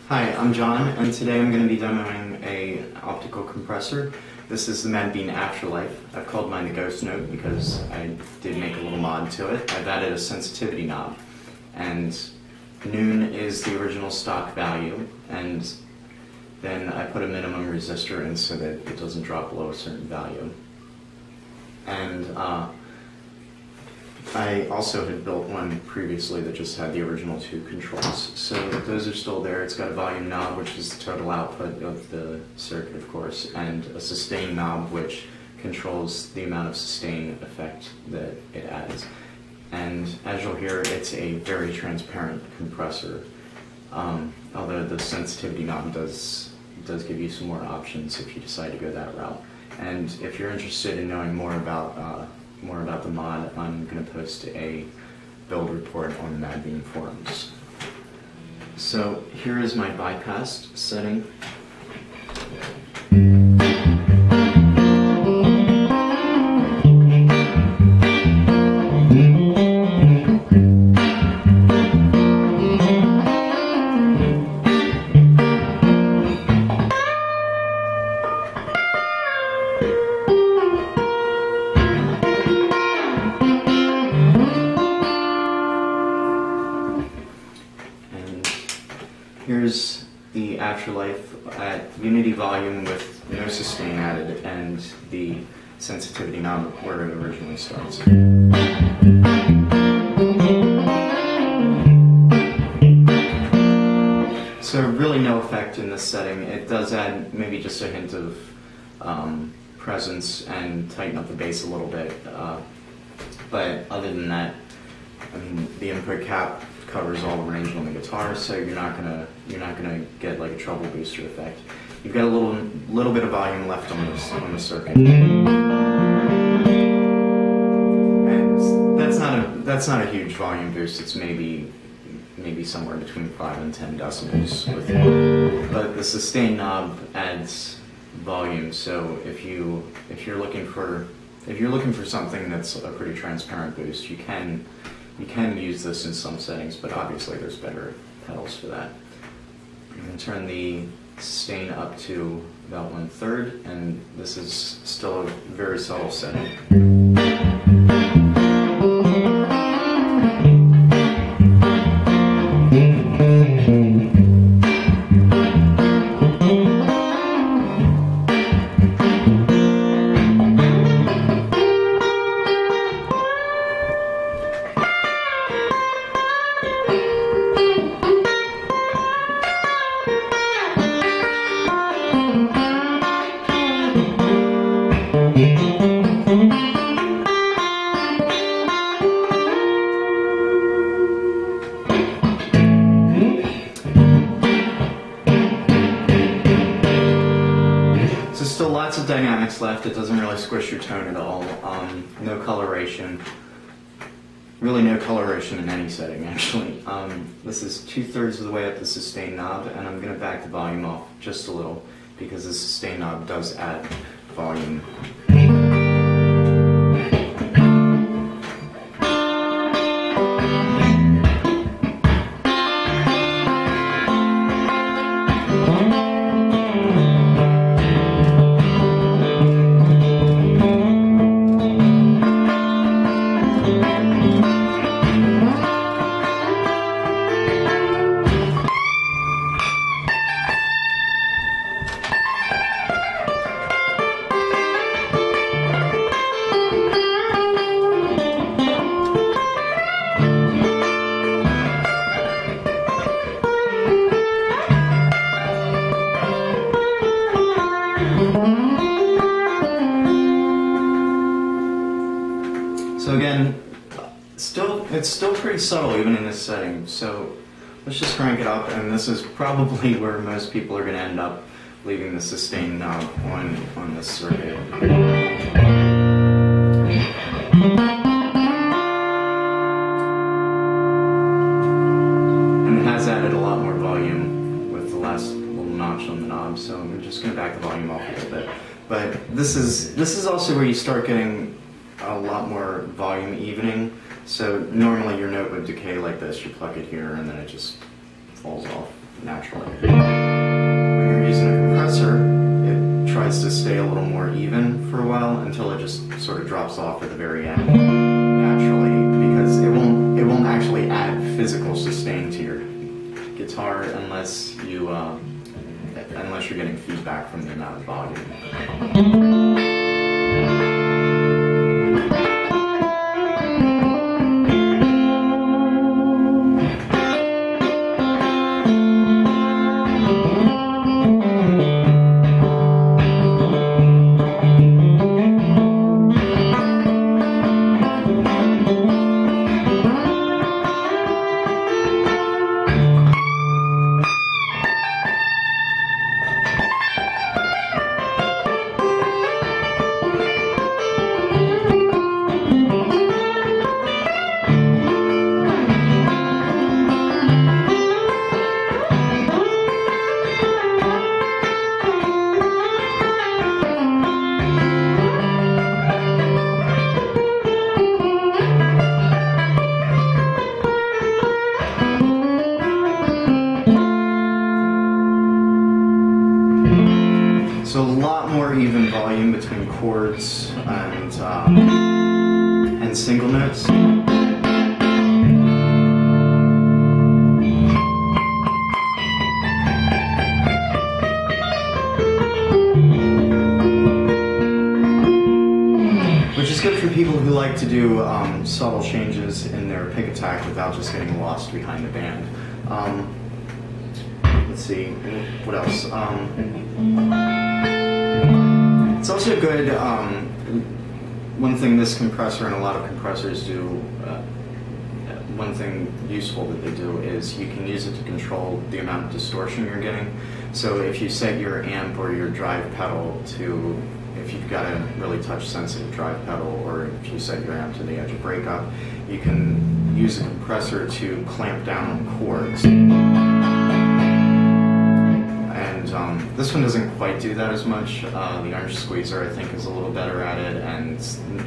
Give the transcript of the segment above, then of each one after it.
Hi, I'm John, and today I'm going to be demoing an optical compressor. This is the Madbean Afterlife. I've called mine the Ghost Note because I did make a little mod to it. I've added a sensitivity knob, and noon is the original stock value, and then I put a minimum resistor in so that it doesn't drop below a certain value. And I also had built one previously that just had the original two controls. So those are still there. It's got a volume knob, which is the total output of the circuit, of course, and a sustain knob, which controls the amount of sustain effect that it adds. And as you'll hear, it's a very transparent compressor, although the sensitivity knob does give you some more options if you decide to go that route. And if you're interested in knowing more about the mod, I'm going to post a build report on the Madbean forums. So here is my bypass setting. Here's the Afterlife at unity volume with no sustain added, and the sensitivity knob where it originally starts. So really no effect in this setting. It does add maybe just a hint of presence and tighten up the bass a little bit, but other than that, I mean, the input cap covers all the range on the guitar, so you're not gonna get like a treble booster effect. You've got a little bit of volume left on the circuit, and that's not a huge volume boost. It's maybe somewhere between 5 and 10 decibels with it. But the sustain knob adds volume, so if you're looking for something that's a pretty transparent boost, you can use this in some settings, but obviously there's better pedals for that. I'm going to turn the sustain up to about 1/3, and this is still a very subtle setting. Still lots of dynamics left. It doesn't really squish your tone at all. No coloration. Really no coloration in any setting, actually. This is 2/3 of the way up the sustain knob, and I'm going to back the volume off just a little because the sustain knob does add volume. So again, it's still pretty subtle even in this setting, so let's just crank it up, and this is probably where most people are going to end up leaving the sustain knob on this circuit. And it has added a lot more volume with the last little notch on the knob, so I'm just going to back the volume off a little bit. But this is also where you start getting a lot more volume evening. So normally your note would decay like this. You pluck it here and then it just falls off naturally. When you're using a compressor, it tries to stay a little more even for a while until it just sort of drops off at the very end naturally, because it won't actually add physical sustain to your guitar unless you're getting feedback from the amount of volume. So a lot more even volume between chords and single notes. Which is good for people who like to do subtle changes in their pick attack without just getting lost behind the band. Let's see, what else? It's also good, one thing this compressor and a lot of compressors do, one thing useful that they do is you can use it to control the amount of distortion you're getting. So if you set your amp or your drive pedal to, if you've got a really touch sensitive drive pedal, or if you set your amp to the edge of breakup, you can use a compressor to clamp down on chords. This one doesn't quite do that as much. The Orange Squeezer, I think, is a little better at it, and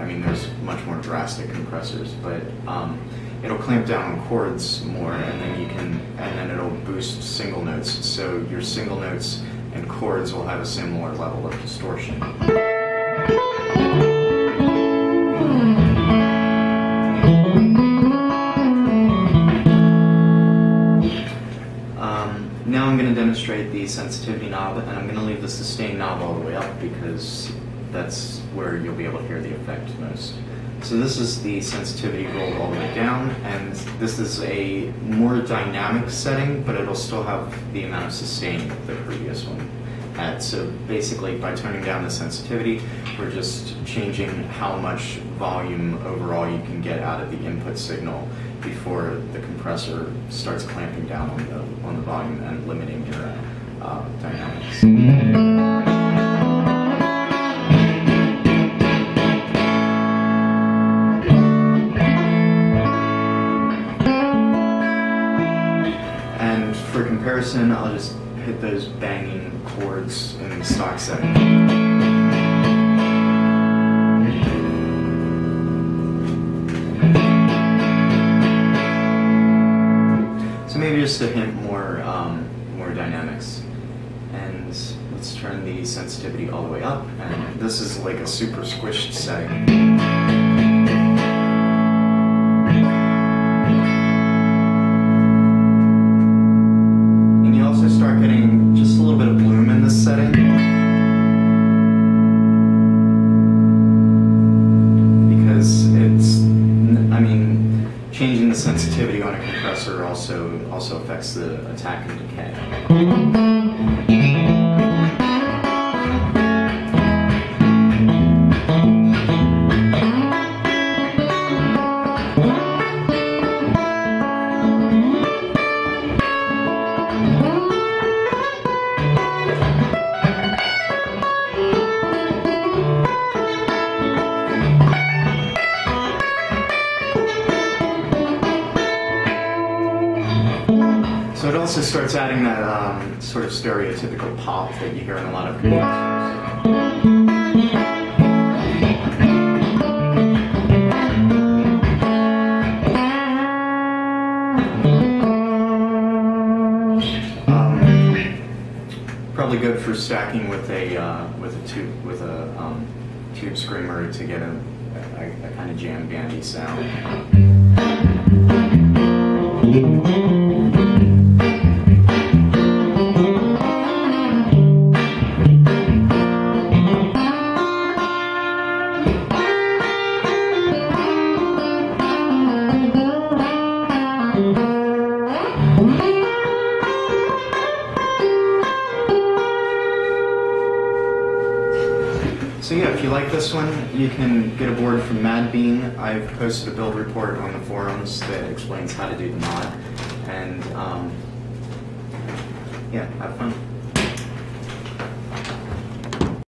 I mean, there's much more drastic compressors, but it'll clamp down on chords more, and then it'll boost single notes. So your single notes and chords will have a similar level of distortion. Now I'm going to demonstrate the sensitivity knob, and I'm going to leave the sustain knob all the way up because that's where you'll be able to hear the effect most. So this is the sensitivity rolled all the way down, and this is a more dynamic setting, but it'll still have the amount of sustain that the previous one had. So basically, by turning down the sensitivity, we're just changing how much volume overall you can get out of the input signal before the compressor starts clamping down on the volume and limiting your dynamics. And for comparison, I'll just hit those banging chords in the stock setting. Maybe just a hint more dynamics. And let's turn the sensitivity all the way up. And this is like a super squished setting. And you also start getting just a little bit of bloom in this setting. Because it's, I mean, changing the sensitivity on a compressor also affects the attack and decay. So it also starts adding that sort of stereotypical pop that you hear in a lot of compressors. Probably good for stacking with a tube screamer to get a kind of jam bandy sound. So yeah, if you like this one, you can get a board from Madbean. I've posted a build report on the forums that explains how to do the mod. And yeah, have fun.